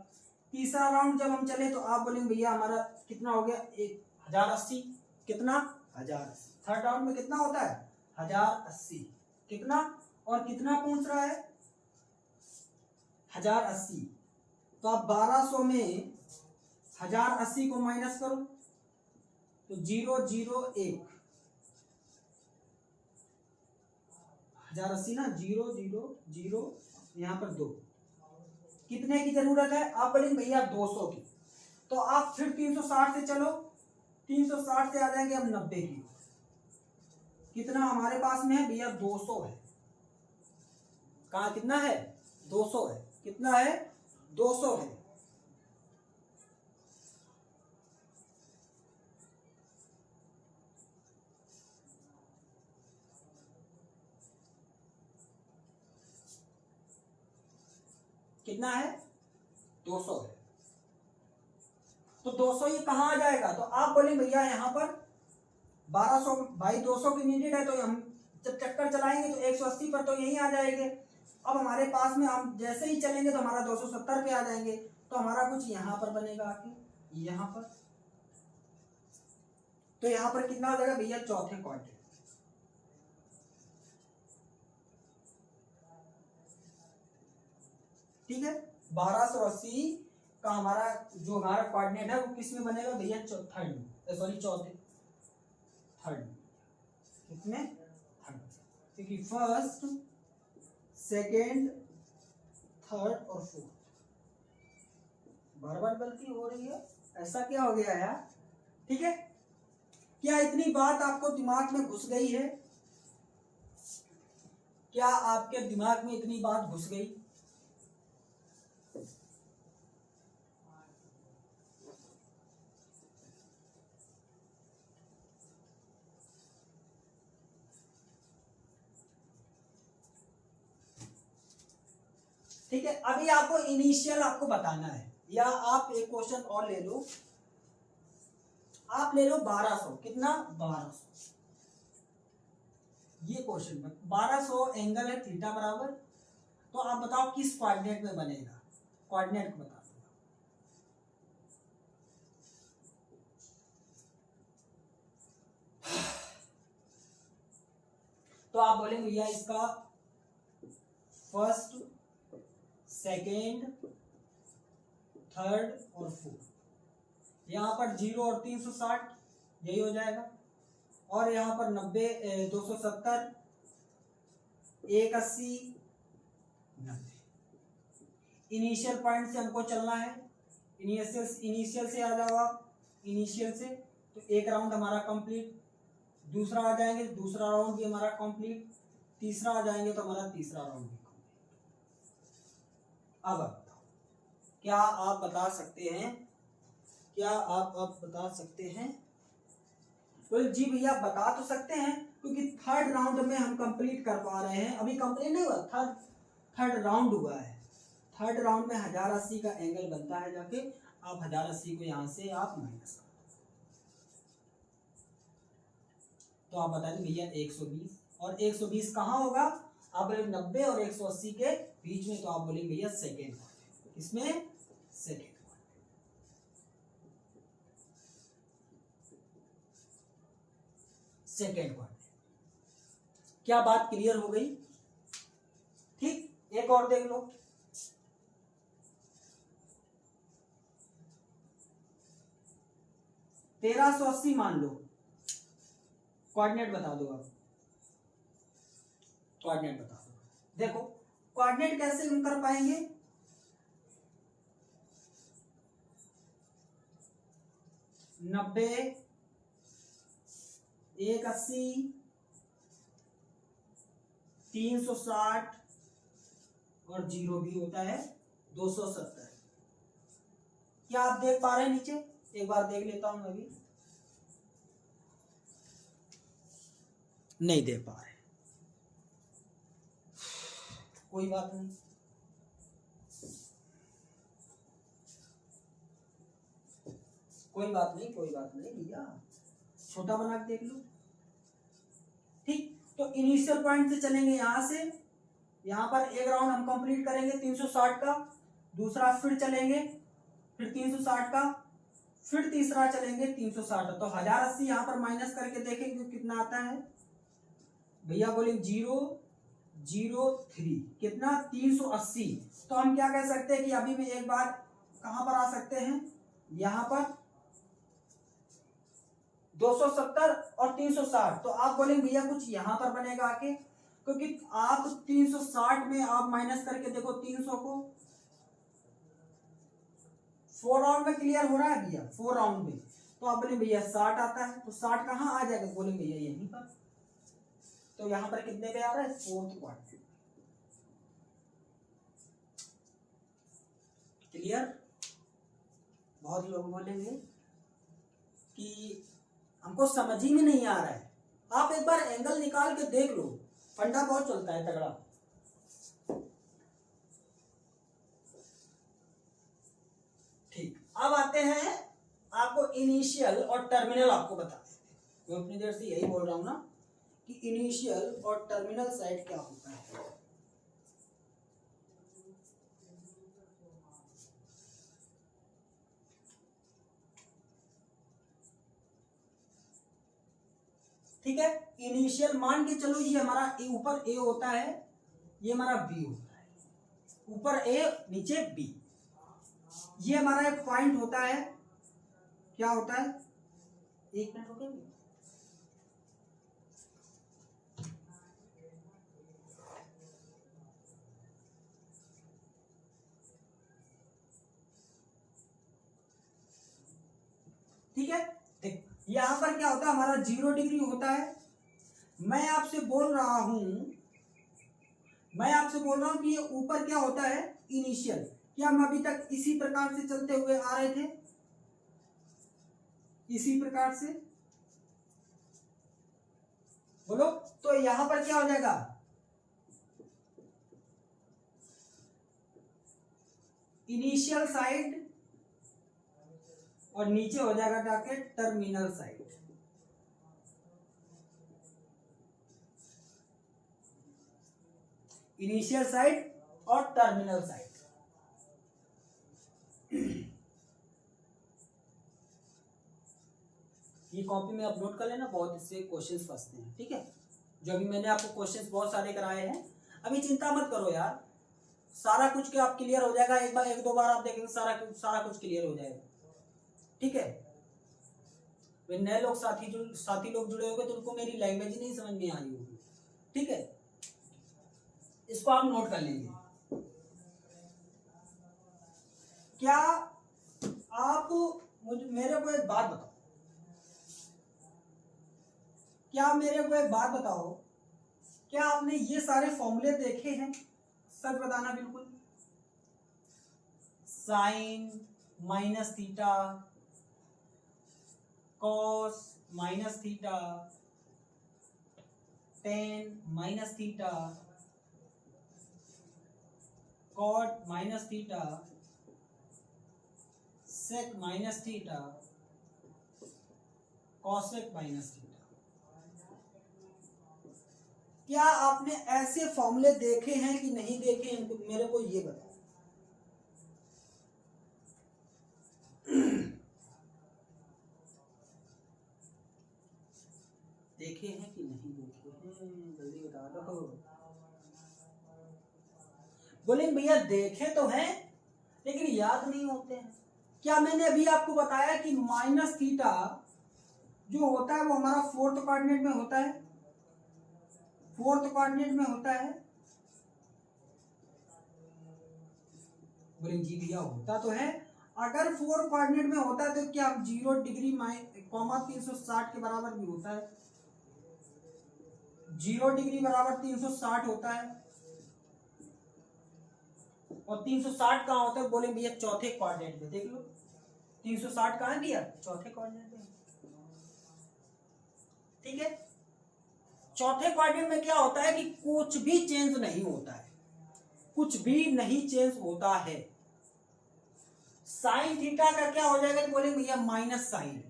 तीसरा राउंड जब हम चले तो आप बोलेंगे भैया हमारा कितना हो गया? 1080, कितना? 1080। थर्ड राउंड में कितना होता है? 1080, कितना और कितना पूछ रहा है? 1080। तो आप 1200 में 1080 को माइनस करो तो 0 0 1, 1080 ना, 0 0 0, यहाँ पर 2, कितने की जरूरत है? आप बोलेंगे भैया 200 की, तो आप फिर 360 से चलो, 360 से आ जाएंगे हम 90 की। कितना हमारे पास में है भैया? 200 है। कहाँ कितना है? 200 है। कितना है? 200 है। कितना है? 200 है। तो 200 ये कहाँ आ जाएगा? तो आप बोलेंगे भैया यहाँ पर 1200 भाई, 200 की नीडेड है, तो हम जब चक्कर चलाएंगे तो 180 पर तो यही आ जाएंगे। अब हमारे पास में हम जैसे ही चलेंगे तो हमारा 270 पे आ जाएंगे, तो हमारा कुछ यहाँ पर बनेगा आके, यहाँ पर। तो यहाँ पर कितना आ जाएगा भैया? चौथे क्वाड्रेंट। ठीक है, 1280 का हमारा जो हमारा कोऑर्डिनेट है वो किस में बनेगा भैया? थर्ड में, सॉरी चौथे, थर्ड में। कितने? थर्ड। क्योंकि फर्स्ट, सेकेंड, थर्ड और फोर्थ, बार बार गलती हो रही है, ऐसा क्या हो गया यार? ठीक है, क्या इतनी बात आपको दिमाग में घुस गई है? क्या आपके दिमाग में इतनी बात घुस गई? ठीक है, अभी आपको इनिशियल आपको बताना है, या आप एक क्वेश्चन और ले लो, आप ले लो 1200। कितना? 1200। ये क्वेश्चन में 1200 एंगल है थीटा बराबर, तो आप बताओ किस कोऑर्डिनेट में बनेगा? कोऑर्डिनेट बता दो। तो आप बोलेंगे भैया इसका फर्स्ट, सेकेंड, थर्ड और फोर्थ, यहाँ पर 0 और 360 यही हो जाएगा, और यहाँ पर 90, 270, 180, 90। इनिशियल पॉइंट से हमको चलना है, इनिशियल से आ जाओ आप, इनिशियल से, तो एक राउंड हमारा कंप्लीट, दूसरा आ जाएंगे, दूसरा राउंड भी हमारा कंप्लीट, तीसरा आ जाएंगे तो हमारा तीसरा राउंड भी कंप्लीट। अब बताओ, क्या आप बता सकते हैं? क्या आप बता सकते हैं? बोले जी भैया बता तो सकते हैं, क्योंकि थर्ड राउंड में हम कंप्लीट कर पा रहे हैं, अभी कंप्लीट नहीं हुआ, थर्ड राउंड हुआ है। थर्ड राउंड में 1080 का एंगल बनता है, जाके आप 1080 को यहां से आप माइनस कर, तो आप बता दें भैया 120, और 120 कहाँ होगा? आप बोले 90 और 180 के बीच में, तो आप बोलेंगे भैया सेकेंड, इसमें सेकेंड। Second quadrant. क्या बात क्लियर हो गई? ठीक, एक और देख लो, तेरह 1380 मान लो, कोऑर्डिनेट बता दो आप, कोऑर्डिनेट बता दो। देखो कोऑर्डिनेट कैसे हम कर पाएंगे? नब्बे, 180, 360 और 0 भी होता है 270। क्या आप देख पा रहे हैं नीचे? एक बार देख लेता हूं, अभी नहीं देख पा रहे, कोई बात नहीं, कोई बात नहीं, कोई बात नहीं भैया, छोटा बना के देख लो। ठीक, तो इनिशियल पॉइंट से चलेंगे, यहां से यहां पर एक राउंड हम कंप्लीट करेंगे 360 का, दूसरा फिर चलेंगे, फिर 360 का, फिर तीसरा चलेंगे 360, तो 1080 यहां पर माइनस करके देखेंगे कितना आता है भैया? बोलेंगे 0 0 3, कितना? 380। तो हम क्या कह सकते हैं कि अभी भी एक बार कहां पर आ सकते हैं? यहां पर 270 और 360, तो आप बोलेंगे भैया कुछ यहां पर बनेगा आके, क्योंकि आप 360 में आप माइनस करके देखो 300 को, 4 राउंड में क्लियर हो रहा है भैया, 4 राउंड में। तो आप बोले भैया 60 आता है, तो 60 कहाँ आ जाएगा, बोले भैया यहीं पर। तो यहां पर कितने पे आ रहा है, 4th क्वाड्रेंट। क्लियर। बहुत लोग बोलेंगे कि हमको समझ ही में नहीं आ रहा है। आप एक बार एंगल निकाल के देख लो, फंडा बहुत चलता है तगड़ा। ठीक, अब आते हैं आपको इनिशियल और टर्मिनल आपको बता देते हैं। मैं अपनी देर से यही बोल रहा हूं ना कि इनिशियल और टर्मिनल साइड क्या होता है। ठीक है, इनिशियल मान के चलो ये हमारा ऊपर ए होता है, ये हमारा बी होता है, ऊपर ए नीचे बी। ये हमारा एक पॉइंट होता है, क्या होता है, 1 मिनट हो गया। ठीक है, देख यहां पर क्या होता है, हमारा 0 डिग्री होता है। मैं आपसे बोल रहा हूं कि ये ऊपर क्या होता है, इनिशियल। क्या हम अभी तक इसी प्रकार से चलते हुए आ रहे थे, इसी प्रकार से, बोलो। तो यहां पर क्या हो जाएगा, इनिशियल साइड और नीचे हो जाएगा जाके टर्मिनल साइड। इनिशियल साइड और टर्मिनल साइड। ये कॉपी में अपलोड कर लेना, बहुत इससे क्वेश्चंस फंसते हैं। ठीक है, जो अभी मैंने आपको क्वेश्चंस बहुत सारे कराए हैं, अभी चिंता मत करो यार, सारा कुछ क्या आप क्लियर हो जाएगा। एक बार 1-2 बार आप देखेंगे सारा कुछ क्लियर हो जाएगा। ठीक है, वे नए लोग साथी लोग जुड़े होंगे तो उनको मेरी लैंग्वेज नहीं समझ में आई होगी। ठीक है, इसको आप नोट कर लेंगे। क्या आप मेरे को एक बात बताओ, क्या आपने ये सारे फॉर्मूले देखे हैं, सच बताना बिल्कुल। Sine minus theta, cos minus theta, tan minus theta, cot minus theta, sec minus theta, cosec minus theta. क्या आपने ऐसे फॉर्मूले देखे हैं कि नहीं देखे हैं, मेरे को ये बताओ। देखे हैं कि नहीं देखे हैं, जल्दी बता दो। बोले भैया देखे तो हैं लेकिन याद नहीं होते हैं। क्या मैंने अभी आपको बताया कि माइनस थीटा जो होता है वो हमारा 4th कोऑर्डिनेट में होता है, 4th कोऑर्डिनेट में होता है। बोले जी भैया होता तो है, अगर 4 कोऑर्डिनेट में होता है तो क्या 0 डिग्री कॉमा 360 के बराबर भी होता है, 0 डिग्री बराबर 360 होता है। और 360 कहाँ होता है, बोले भैया चौथे कोऑर्डिनेट में। देख लो 360 कहाँ दिया, चौथे कोऑर्डिनेट में। ठीक है, चौथे कोऑर्डिनेट में क्या होता है कि कुछ भी चेंज नहीं होता है, कुछ भी नहीं चेंज होता है। साइन थीटा का क्या हो जाएगा, तो बोले भैया माइनस साइन।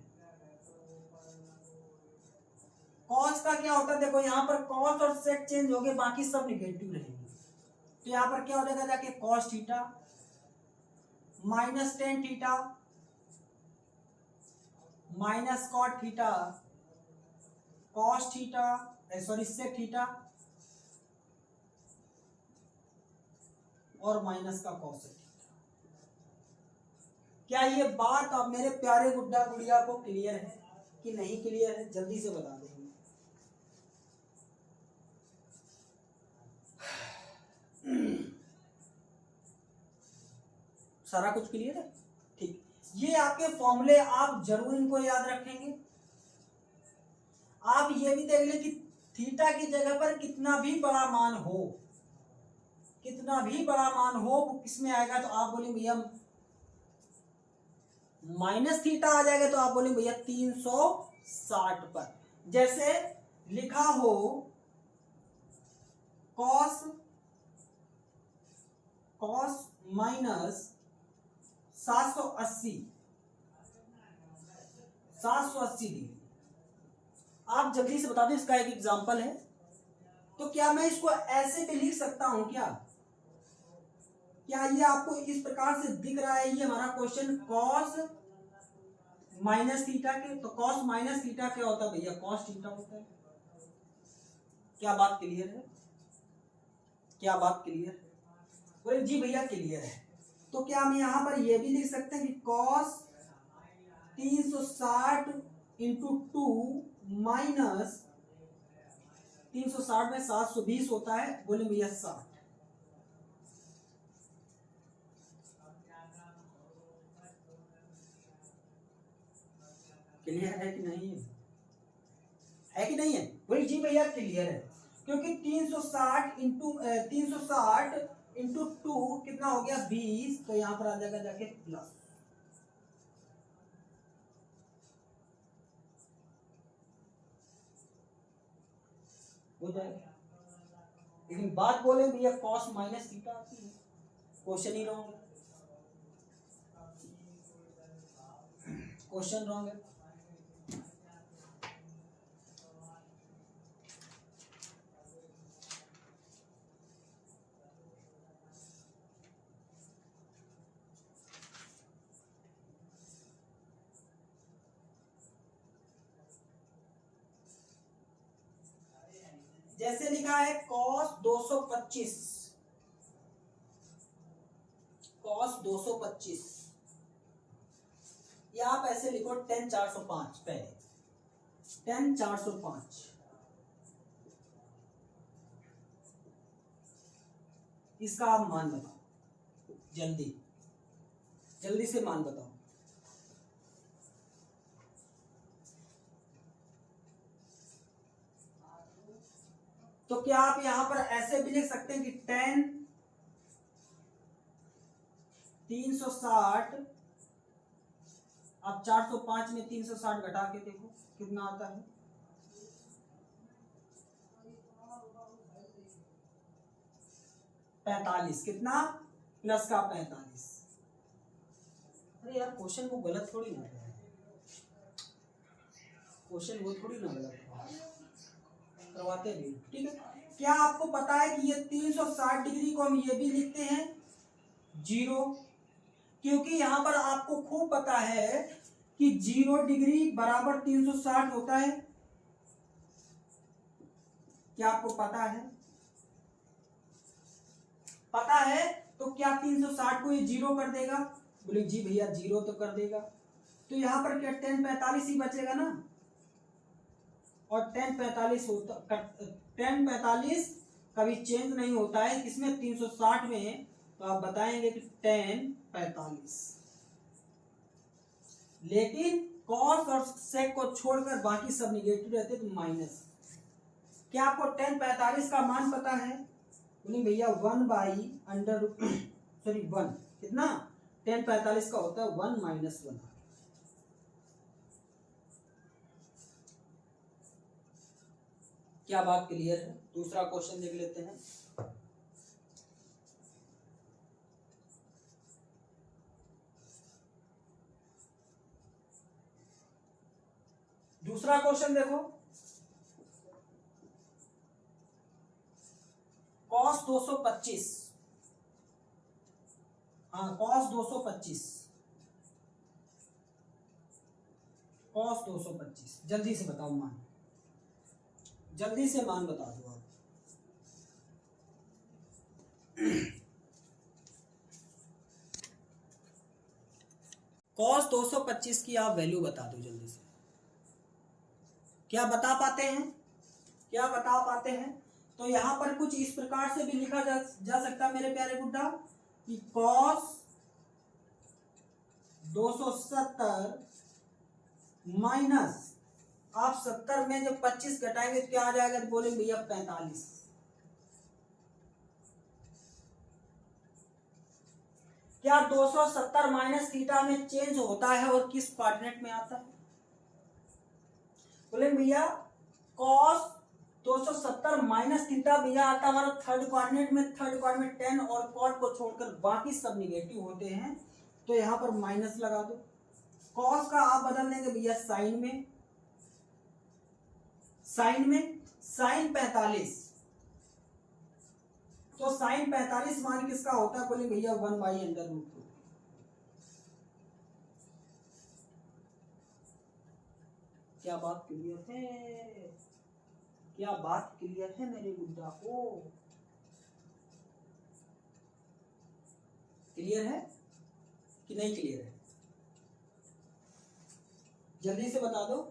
कॉस का क्या होता है, देखो यहां पर कॉस और सेक चेंज हो गए, बाकी सब निगेटिव रहेंगे। तो यहां पर क्या हो जाएगा जाके cos theta minus tan theta minus cot theta cos theta sorry sec theta और माइनस का कॉसेक थीटा। क्या ये बात आप मेरे प्यारे गुड्डा गुड़िया को क्लियर है कि नहीं क्लियर है, जल्दी से बता देंगे। सारा कुछ क्लियर है? ठीक, ये आपके फॉर्मूले, आप जरूर इनको याद रखेंगे। आप ये भी देख लें कि थीटा की जगह पर कितना भी बड़ा मान हो, कितना भी बड़ा मान हो वो किसमें आएगा, तो आप बोले भैया माइनस थीटा आ जाएगा, तो आप बोले भैया 360 पर। जैसे लिखा हो कॉस माइनस 780 डिग्री। आप जल्दी से बता दें, इसका एक एग्जांपल है। तो क्या मैं इसको ऐसे भी लिख सकता हूं क्या? क्या ये आपको इस प्रकार से दिख रहा है? ये हमारा क्वेश्चन कॉस माइनस थीटा के, तो कॉस माइनस थीटा क्या होता है भैया? कॉस थीटा होता है। क्या बात क्लियर है? क्या बात क्लियर है? बोले जी भैया क्लियर है। तो क्या हम यहां पर ये भी लिख सकते हैं कि कॉस 360 इंटू 2 माइनस 360 में 720 होता है, बोले भैया 60। क्लियर है कि नहीं है कि नहीं है? बोले जी भैया क्लियर है, क्योंकि 360 इंटू 2 कितना हो गया 20, तो यहां पर आ जाएगा जाके प्लस। हो जाएगा। लेकिन बात बोले भैया कॉस माइनस थीटा आती है, क्वेश्चन ही रॉन्ग है, क्वेश्चन रॉन्ग है। जैसे लिखा है cos 225, cos 225, या आप ऐसे लिखो tan 405, पहले tan 405, इसका आप मान बताओ, जल्दी जल्दी से मान बताओ। तो क्या आप यहां पर ऐसे भी लिख सकते हैं कि tan 360, अब 405 में 360 घटा के देखो कितना आता है, 45। कितना? प्लस का 45। अरे यार क्वेश्चन को गलत थोड़ी ना है, क्वेश्चन वो थोड़ी ना गलत करवाते भी, ठीक है। क्या आपको पता है कि ये 360 डिग्री को हम ये भी लिखते हैं 0, क्योंकि यहां पर आपको खूब पता है कि 0 डिग्री बराबर 360 होता है। क्या आपको पता है? पता है, तो क्या 360 को ये 0 कर देगा? बोले जी भैया 0 तो कर देगा। तो यहां पर क्या tan 45 ही बचेगा ना, और tan 45 होता, tan 45 कभी चेंज नहीं होता है किसमें, 360 में। तो आप बताएंगे कि tan 45, लेकिन cos और sec को छोड़कर बाकी सब निगेटिव रहते, तो माइनस। क्या आपको tan 45 का मान पता है? बोले भैया 1 बाई अंडर सॉरी 1, कितना tan 45 का होता है 1 माइनस 1। क्या बात क्लियर है? दूसरा क्वेश्चन देख लेते हैं। दूसरा क्वेश्चन देखो, cos 225, हाँ cos 225, cos 225, जल्दी से बताओ मान, जल्दी से मान बता दो आप। cos 225 की आप वैल्यू बता दो जल्दी से। क्या बता पाते हैं? क्या बता पाते हैं? तो यहां पर कुछ इस प्रकार से भी लिखा जा सकता है मेरे प्यारे गुड्डा कि cos 270 माइनस, आप 70 में जब 25 घटाएंगे तो क्या आ जाएगा, तो बोलेंगे भैया 45। क्या 270 माइनस थीटा में चेंज होता है और किस कोऑर्डिनेट में आता है? बोलेंगे भैया कॉस 270 माइनस थीटा भैया आता है हमारा थर्ड कोऑर्डिनेट में, थर्ड कोऑर्डिनेट 10 और कॉट को छोड़कर बाकी सब निगेटिव होते हैं, तो यहां पर माइनस लगा दो। कॉस का आप बदल देंगे भैया साइन में, साइन 45, तो साइन 45 मान किसका होता है, बोले भैया 1/√2। क्या बात क्लियर है? क्या बात क्लियर है मेरे गुड्डा को? क्लियर है कि नहीं क्लियर है? जल्दी से बता दो।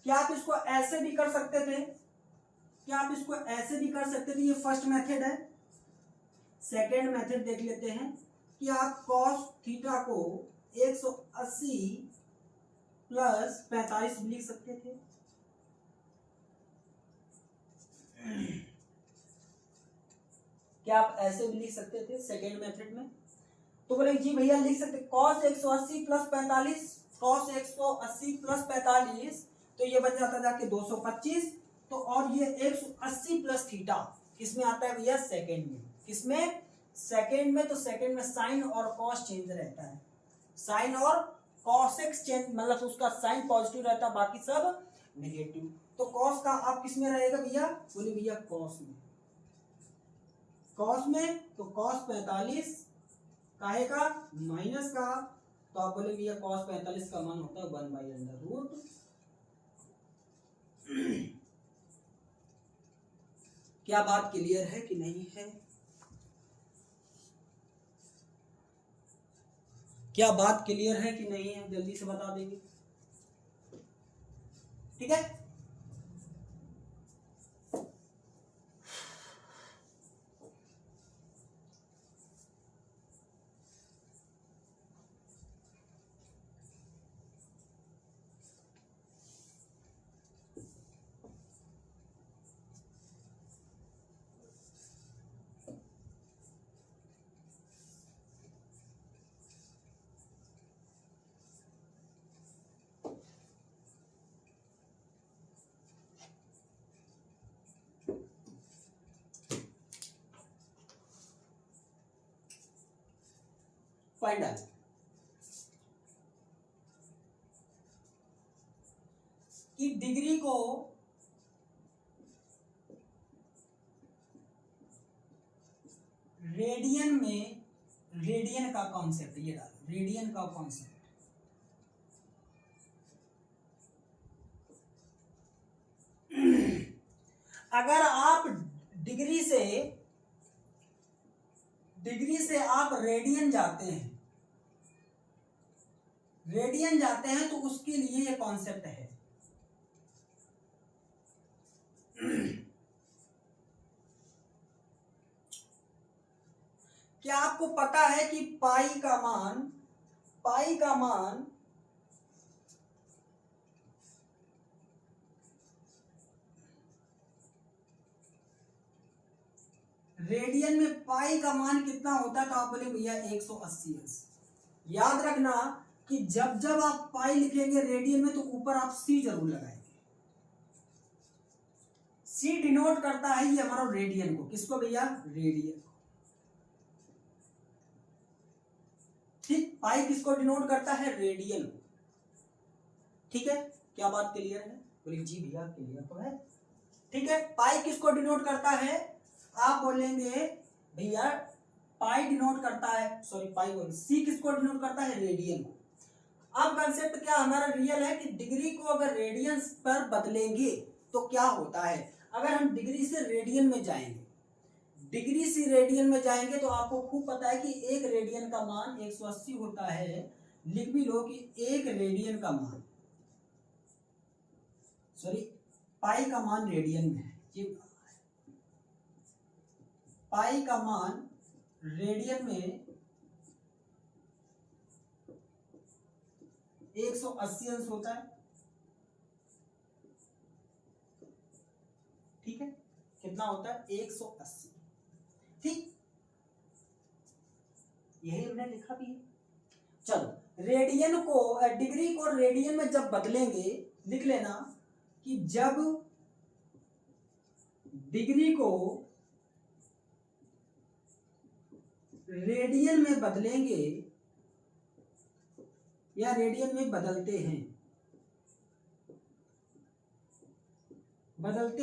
क्या आप इसको ऐसे भी कर सकते थे? क्या आप इसको ऐसे भी कर सकते थे? ये फर्स्ट मेथड है। सेकेंड मेथड देख लेते हैं कि आप cos थीटा को 180 प्लस 45 लिख सकते थे। क्या आप ऐसे भी लिख सकते थे सेकेंड मेथड में? तो बोले जी भैया लिख सकते, cos 180 प्लस 45, cos 180 प्लस 45, तो ये बन जाता जाके 225। तो और ये 180 प्लस थीटा किसमें आता है भैया, सेकेंड में। किसमें? सेकेंड में। तो सेकेंड में साइन और कॉस चेंज रहता है, साइन और कॉसेक्स चेंज, मतलब उसका साइन पॉजिटिव रहता है, बाकी सब नेगेटिव। तो कॉस का आप किस में रहेगा भैया, बोले भैया कॉस में। कॉस में तो कॉस 45 काहे का, माइनस का, तो आप बोले भैया कॉस 45 का मान होता है 1/√। क्या बात क्लियर है कि नहीं है? क्या बात क्लियर है कि नहीं है? जल्दी से बता देंगे, ठीक है। फाइंड आउट कि डिग्री को रेडियन में, रेडियन का कॉन्सेप्ट ये डालो, रेडियन का कॉन्सेप्ट। अगर आप डिग्री से आप रेडियन जाते हैं, रेडियन जाते हैं, तो उसके लिए ये कॉन्सेप्ट है। क्या आपको पता है कि पाई का मान रेडियन में पाई का मान कितना होता है, तो आप बोले भैया 180। याद रखना कि जब जब आप पाई लिखेंगे रेडियन में, तो ऊपर आप सी जरूर लगाएंगे। सी डिनोट करता है ये हमारा रेडियन को, किसको भैया, रेडियन। ठीक, पाई किसको डिनोट करता है, रेडियन को। ठीक है, क्या बात क्लियर है? बोलिए जी भैया क्लियर तो है। ठीक है, पाई किसको डिनोट करता है, आप बोलेंगे भैया पाई डिनोट करता है, सॉरी पाई बोल, सी किसको डिनोट करता है, रेडियन को। अब कंसेप्ट क्या हमारा रियल है कि डिग्री को अगर रेडियंस पर बदलेंगे तो क्या होता है। अगर हम डिग्री से रेडियन में जाएंगे, डिग्री से रेडियन में जाएंगे, तो आपको खूब पता है कि एक रेडियन का मान 180 होता है। लिख भी लो कि एक रेडियन का मान, सॉरी पाई का मान रेडियन में है, पाई का मान रेडियन में 180 अंश होता है। ठीक है, कितना होता है? 180। ठीक, यही हमने लिखा भी है। चलो, रेडियन को डिग्री को रेडियन में जब बदलेंगे, लिख लेना कि जब डिग्री को रेडियन में बदलेंगे या रेडियन में बदलते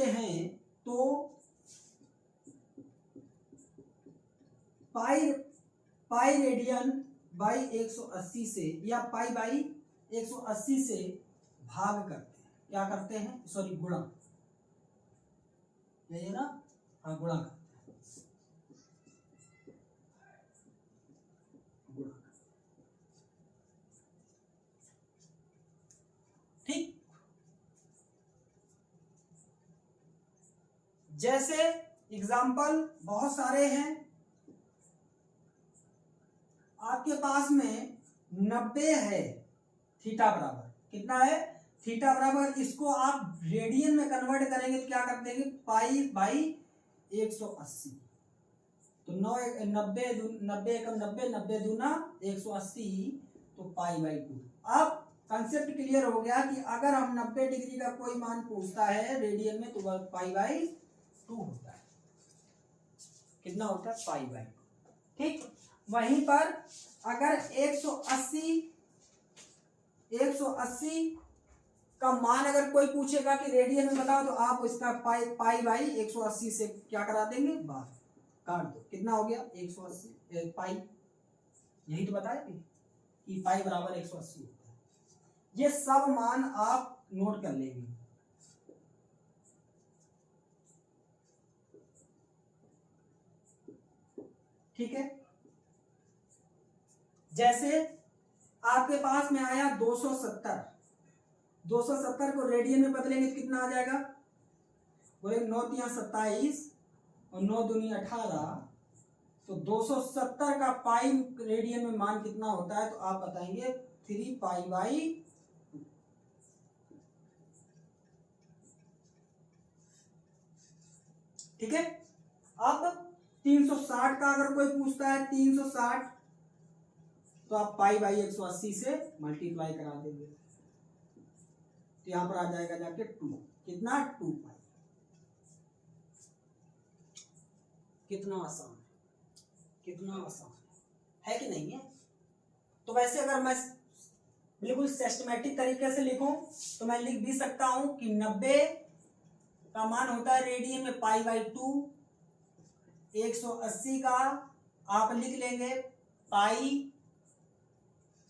हैं तो पाई रेडियन बाई 180 से या पाई बाई 180 से भाग करते हैं। क्या करते हैं? सॉरी, गुणा, यही है ना? हाँ, गुणा करते हैं, गुणा। ठीक, जैसे एग्जाम्पल बहुत सारे हैं। आपके पास में 90 है, थीटा बराबर कितना है? थीटा बराबर, इसको आप रेडियन में कन्वर्ट करेंगे तो क्या कर देंगे? Pi by 180। तो 90 एकम 90, 90 दूना 180, तो पाई बाई 2। अब कंसेप्ट क्लियर हो गया कि अगर हम 90 डिग्री का कोई मान पूछता है रेडियन में तो वह पाई बाई 2 होता है। कितना होता है? Pi by 2। ठीक, वहीं पर अगर 180 का मान अगर कोई पूछेगा कि रेडियन में बताओ, तो आप इसका पाई बाई 180 से क्या करा देंगे? बाहर काट दो। कितना हो गया? 180 पाई। यही तो बताया कि पाई बराबर 180 होता है। ये सब मान आप नोट कर लेंगे। ठीक है, जैसे आपके पास में आया 270 को रेडियन में बदलेंगे तो कितना आ जाएगा? बोले 9 तिया 27 और 9 दूनी 18, तो 270 का पाई रेडियन में मान कितना होता है? तो आप बताएंगे 3 पाई बाई 2। ठीक है, अब 360 का अगर कोई पूछता है 360, तो आप पाई बाई 180 से मल्टीप्लाई करा देंगे, तो यहां पर आ जाएगा जाके 2। कितना? 2 पाई। कितना आसान, कितना आसान है कि नहीं है? तो वैसे अगर मैं बिल्कुल सिस्टमैटिक तरीके से लिखूं तो मैं लिख भी सकता हूं कि 90 का मान होता है रेडियन में पाई बाई 2। 180 का आप लिख लेंगे पाई।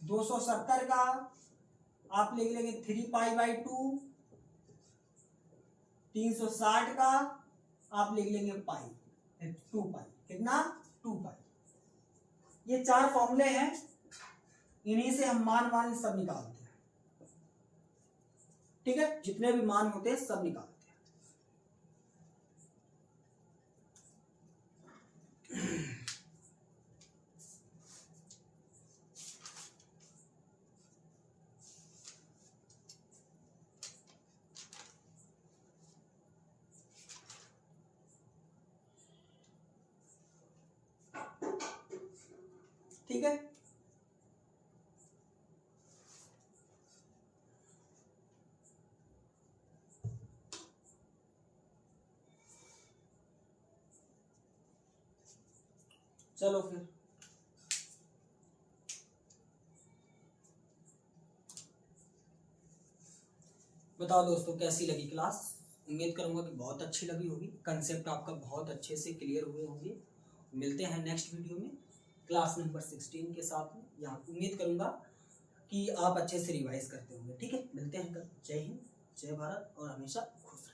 270 का आप लिख लेंगे 3 पाई बाई 2। 360 का आप लिख लेंगे पाई 2 पाई। कितना? 2 पाई। ये 4 फॉर्मूले हैं, इन्हीं से हम मान सब निकालते हैं। ठीक है, जितने भी मान होते हैं सब निकालते हैं। ठीक है, चलो फिर बताओ दोस्तों, कैसी लगी क्लास? उम्मीद करूंगा कि बहुत अच्छी लगी होगी। कंसेप्ट आपका बहुत अच्छे से क्लियर हुए होंगे। मिलते हैं नेक्स्ट वीडियो में क्लास नंबर 16 के साथ में। यहाँ उम्मीद करूंगा कि आप अच्छे से रिवाइज करते होंगे। ठीक है, मिलते हैं कल। जय हिंद, जय भारत और हमेशा खुश रहें।